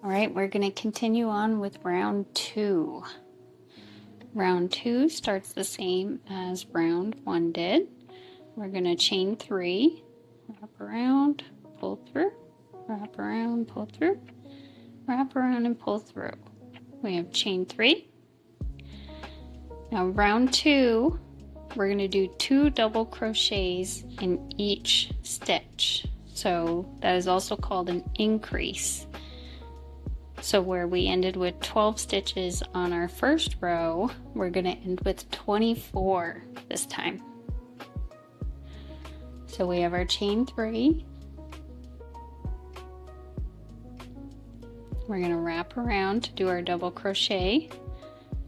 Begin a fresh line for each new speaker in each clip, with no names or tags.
All right, we're going to continue on with round 2. Round 2 starts the same as round 1 did. We're going to chain 3, wrap around, pull through, wrap around, pull through, wrap around and pull through. We have chain 3. Now round 2, we're going to do 2 double crochets in each stitch. So that is also called an increase. So where we ended with 12 stitches on our first row, we're going to end with 24 this time. So we have our chain 3. We're going to wrap around to do our double crochet.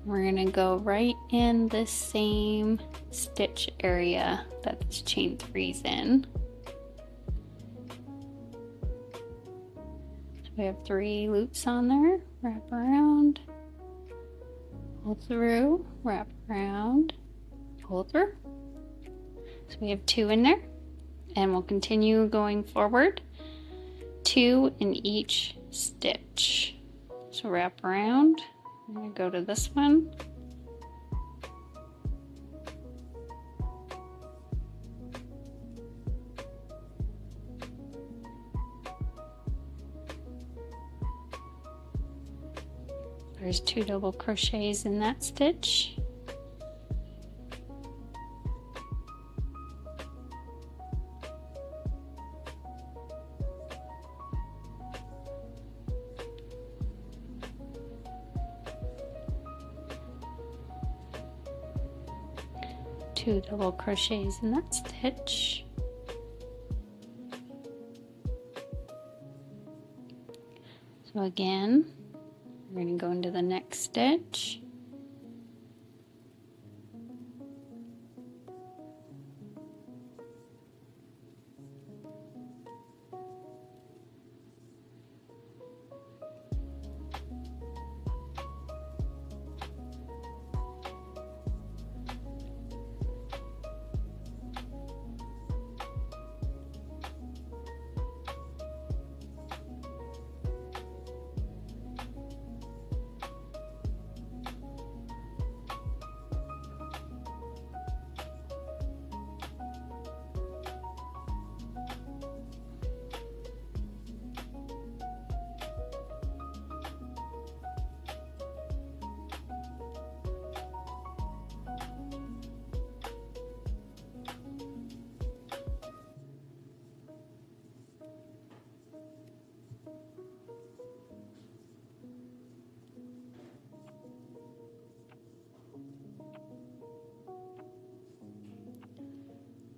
We're going to go right in this same stitch area that this chain 3's in. We have 3 loops on there, wrap around, pull through, wrap around, pull through. So we have 2 in there, and we'll continue going forward, 2 in each stitch. So wrap around, I'm going to go to this one. There's 2 double crochets in that stitch. Two double crochets in that stitch. So again, we're going to go into the next stitch.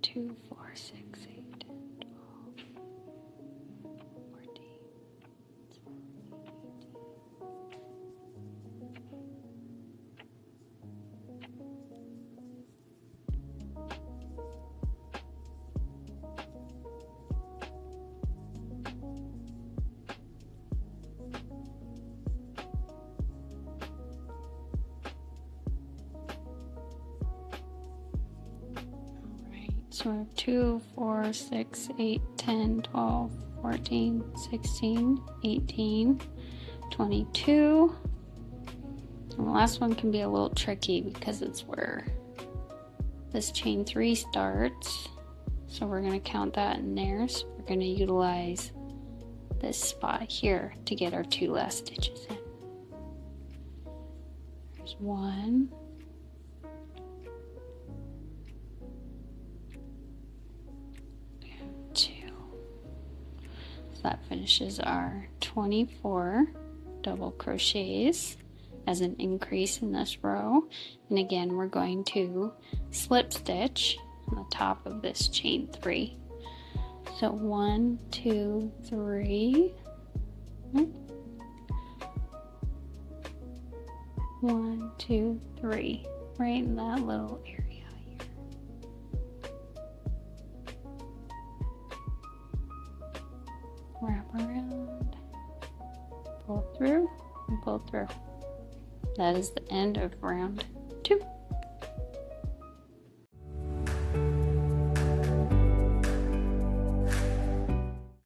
Two, 4, 6, 8, 12, 14, 18. So we have 2, 4, 6, 8, 10, 12, 14, 16, 18, 22. And the last one can be a little tricky because it's where this chain 3 starts. So we're going to count that in there. So we're going to utilize this spot here to get our 2 last stitches in. There's 1. 2. So that finishes our 24 double crochets as an increase in this row. And again, we're going to slip stitch on the top of this chain 3. So 1, 2, 3. 1, 2, 3. Right in that little area. Wrap around, pull through, and pull through. That is the end of round